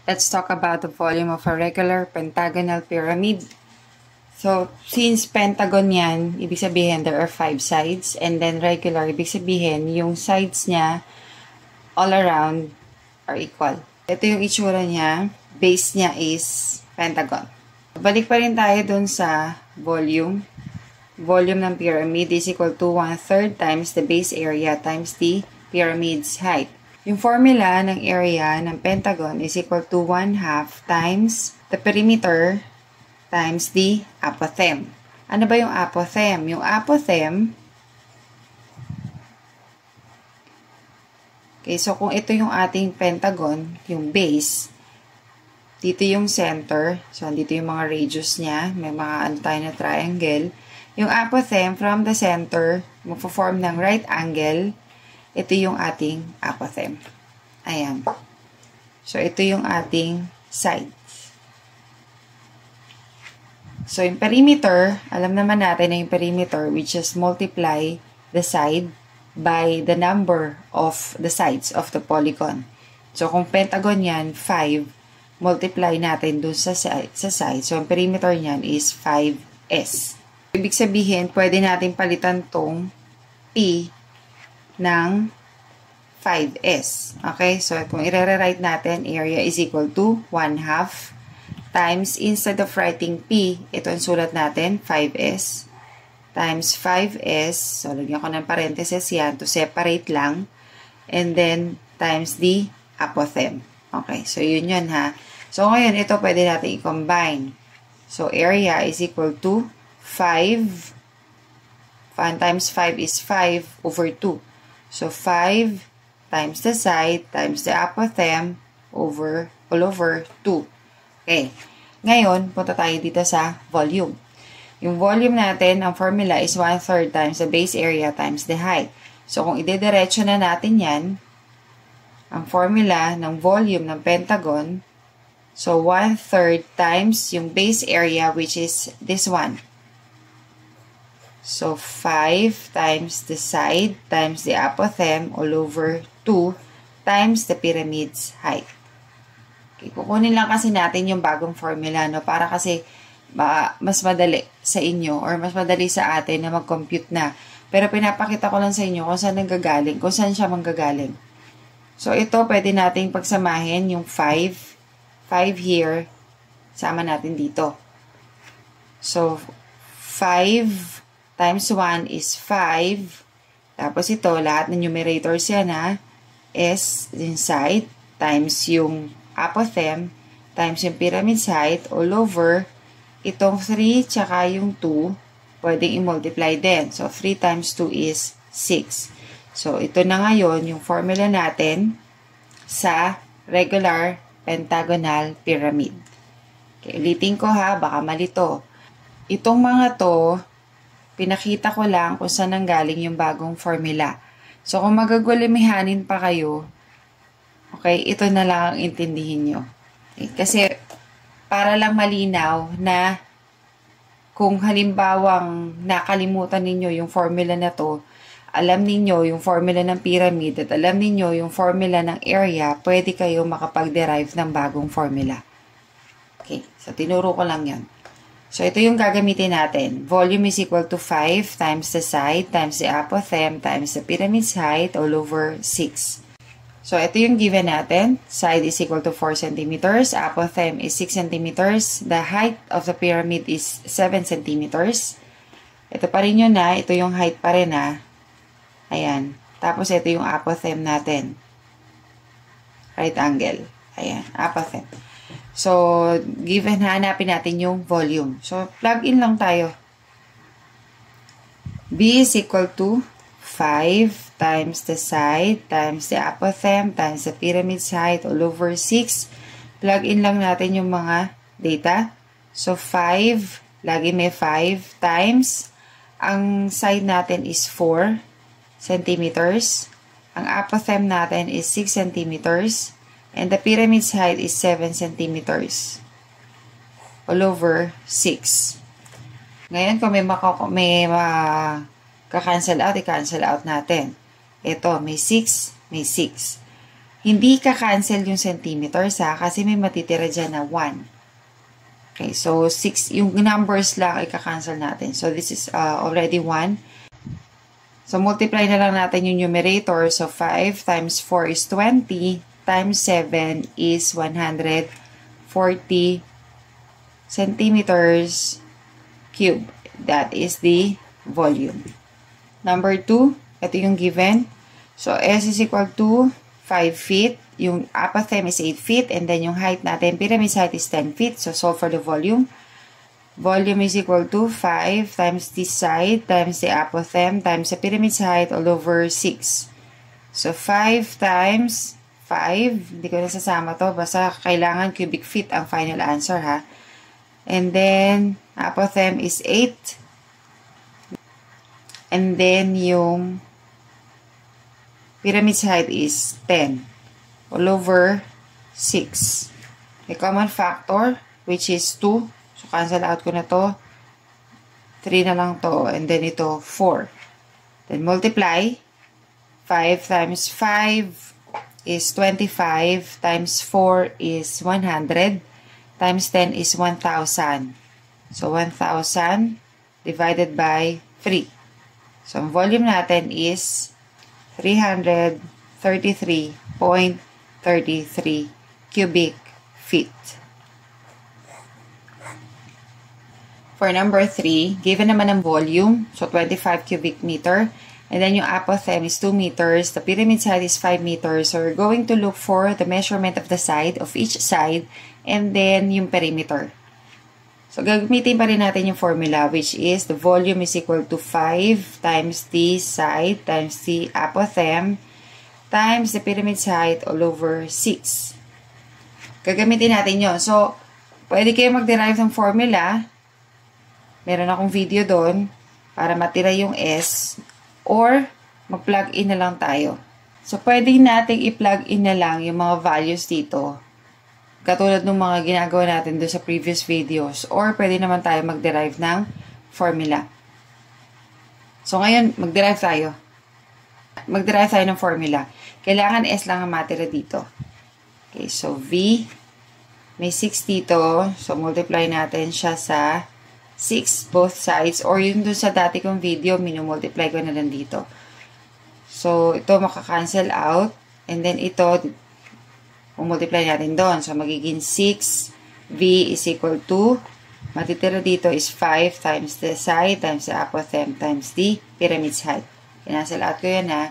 Let's talk about the volume of a regular pentagonal pyramid. So, since pentagon yan, ibig sabihin there are 5 sides. And then regular, ibig sabihin yung sides niya all around are equal. Ito yung itsura niya. Base niya is pentagon. Balik pa rin tayo dun sa volume. Volume ng pyramid is equal to 1/3 times the base area times the pyramid's height. Yung formula ng area ng pentagon is equal to 1/2 times the perimeter times the apothem. Ano ba yung apothem? Yung apothem, okay, so kung ito yung ating pentagon, yung base, dito yung center, so dito yung mga radius niya, may mga ano tayo na triangle. Yung apothem, from the center, magpo-form ng right angle. Ito yung ating apothem. Ayan. So, ito yung ating side. So, yung perimeter, alam naman natin na yung perimeter, which is multiply the side by the number of the sides of the polygon. So, kung pentagon yan, 5, multiply natin dun sa side. So, ang perimeter niyan is 5s. Ibig sabihin, pwede natin palitan tong P ng 5s. Okay? So, kung i-rewrite natin, area is equal to 1/2 times, instead of writing P, ito ang sulat natin, 5s, times 5s, so lagyan ko ng parenthesis yan to separate lang, and then times the apothem. Okay? So, yun ha. So, ngayon, ito pwede natin i-combine. So, area is equal to 5 times 5 is 5 over 2. So, 5 times the side times the apothem all over 2. Okay. Ngayon, punta tayo dito sa volume. Yung volume natin, ang formula is 1/3 times the base area times the height. So, kung idediretso na natin yan, ang formula ng volume ng pentagon, so 1/3 times yung base area, which is this one. So, 5 times the side times the apothem all over 2 times the pyramid's height. Okay, kukunin lang kasi natin yung bagong formula, no? Para kasi mas madali sa inyo or mas madali sa atin na mag-compute na. Pero pinapakita ko lang sa inyo kung saan nanggagaling, kung saan siya manggagaling. So, ito pwede nating pagsamahin yung 5 here, sama natin dito. So, 5 times 1 is 5. Tapos ito, lahat ng numerators yan ha. S inside times yung apothem times yung pyramid's height all over itong 3 tsaka yung 2 pwedeng i-multiply din. So, 3 times 2 is 6. So, ito na ngayon yung formula natin sa regular pentagonal pyramid. Okay, ulitin ko ha, baka malito. Itong mga to, pinakita ko lang kung saan nanggaling yung bagong formula. So, kung magagulimihanin pa kayo, okay, ito na lang ang intindihin nyo. Okay, kasi, para lang malinaw na kung halimbawang nakalimutan ninyo yung formula na to, alam ninyo yung formula ng pyramid at alam ninyo yung formula ng area, pwede kayo makapag-derive ng bagong formula. Okay, so tinuro ko lang yan. So, ito yung gagamitin natin. Volume is equal to 5 times the side times the apothem times the pyramid's height all over 6. So, ito yung given natin. Side is equal to 4 centimeters. Apothem is 6 centimeters. The height of the pyramid is 7 centimeters. Ito pa rin yun na. Ito yung height pa rin na. Ayan. Tapos, ito yung apothem natin. Right angle. Ayan. Apothem. So, given, hanapin natin yung volume. So, plug in lang tayo. B is equal to 5 times the side times the apothem times the pyramid's height all over 6. Plug in lang natin yung mga data. So, 5, lagi may 5 times. Ang side natin is 4 centimeters. Ang apothem natin is 6 centimeters. And the pyramid's height is 7 centimeters. All over 6. Ngayon, kung may ka-cancel out, i-cancel out natin. Ito, may 6, may 6. hindi ka-cancel yung centimeters kasi may matitira dyan na 1. Okay, so 6, yung numbers lang ay ka-cancel natin. So this is already 1. So multiply na lang natin yung numerator. So 5 times 4 is 20, times 7 is 140 centimeters cube. That is the volume. Number 2, ito yung given. So S is equal to 5 feet. Yung apothem is 8 feet. And then yung height natin, pyramid height is 10 feet. So solve for the volume. Volume is equal to 5 times this side times the apothem times the pyramid's height all over 6. So 5 times 5, hindi ko nasasama to, basta kailangan cubic feet ang final answer ha. And then apothem is 8. And then yung pyramid's height is 10 all over 6. A common factor which is 2. So, cancel out ko na to. 3 na lang to. And then ito, 4. Then, multiply. 5 times 5 is 25. Times 4 is 100. Times 10 is 1,000. So, 1,000 divided by 3. So, ang volume natin is 333.33 cubic feet. For number 3, given naman ang volume, so 25 cubic meter, and then yung apothem is 2 meters, the pyramid side is 5 meters, so we're going to look for the measurement of the side, of each side, and then yung perimeter. So gagamitin pa rin natin yung formula, which is the volume is equal to 5 times the side times the apothem times the pyramid side all over 6. Gagamitin natin yun. So, pwede kayo mag-derive ng formula. Meron akong video doon para matira yung S or mag-plug in na lang tayo. So, pwede nating i-plug in na lang yung mga values dito. Katulad ng mga ginagawa natin doon sa previous videos. Or pwede naman tayo mag-derive ng formula. So, ngayon, mag-derive tayo. Mag-derive tayo ng formula. Kailangan S lang ang matira dito. Okay, so V, may 6 dito. So, multiply natin siya sa 6 both sides, or yun dun sa dati kong video, minumultiply ko na lang dito. So, ito makakancel out, and then ito, multiply natin doon. So, magiging 6V is equal to, matitira dito is 5 times the side times the apothem times the pyramid's height. Cancel out ko yan ha.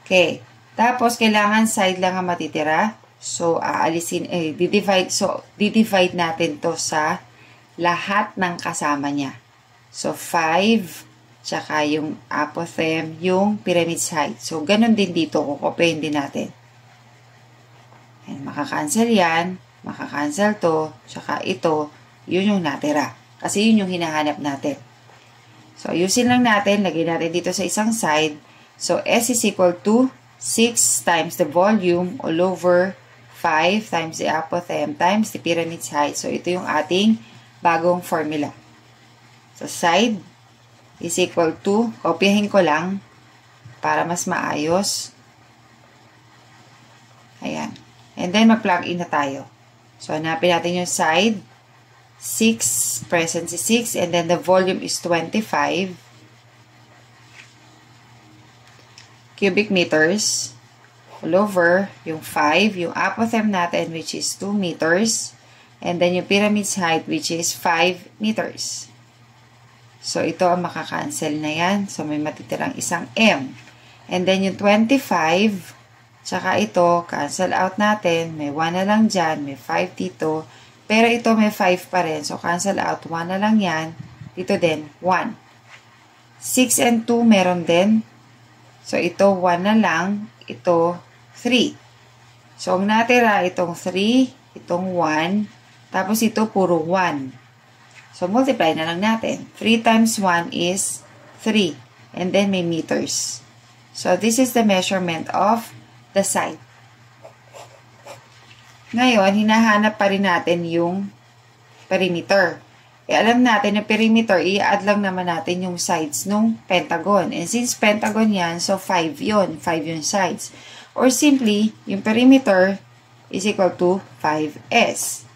Okay. Tapos, kailangan side lang ang matitira. So, didivide natin to sa lahat ng kasama niya. So, 5, tsaka yung apothem, yung pyramid's height. So, ganun din dito, kukopihin din natin. And makakancel yan, makakancel to, tsaka ito, yun yung natira. Kasi yun yung hinahanap natin. So, ayusin lang natin, lagay natin dito sa isang side. So, S is equal to 6 times the volume all over 5 times the apothem times the pyramid's height. So, ito yung ating bagong formula. So, side is equal to, kopyahin ko lang para mas maayos. Ayan. And then, mag-plug in na tayo. So, hanapin natin yung side. 6, present is 6, and then the volume is 25 cubic meters all over yung 5, yung apothem natin, which is 2 meters. And then, yung pyramid's height, which is 5 meters. So, ito ang makakancel na yan. So, may matitirang isang M. And then, yung 25, tsaka ito, cancel out natin. May 1 na lang dyan. May 5 dito. Pero ito may 5 pa rin. So, cancel out. 1 na lang yan. Dito din, 1. 6 and 2, meron din. So, ito, 1 na lang. Ito, 3. So, ang natira, itong 3, itong 1, tapos ito, puro 1. So, multiply na lang natin. 3 times 1 is 3. And then, may meters. So, this is the measurement of the side. Ngayon, hinahanap pa rin natin yung perimeter. Alam natin yung perimeter, i-add lang naman natin yung sides ng pentagon. And since pentagon yan, so 5 yun. 5 yung sides. Or simply, yung perimeter is equal to 5s.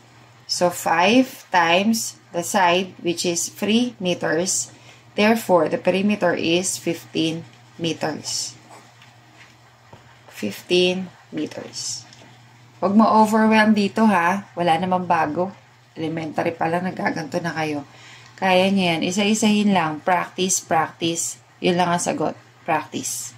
So, 5 times the side, which is 3 meters. Therefore, the perimeter is 15 meters. 15 meters. Huwag ma-overwhelm dito ha. Wala namang bago. Elementary pa lang, nagaganto na kayo. Kaya niyo yan. Isa-isahin lang. Practice, practice. Yun lang ang sagot. Practice.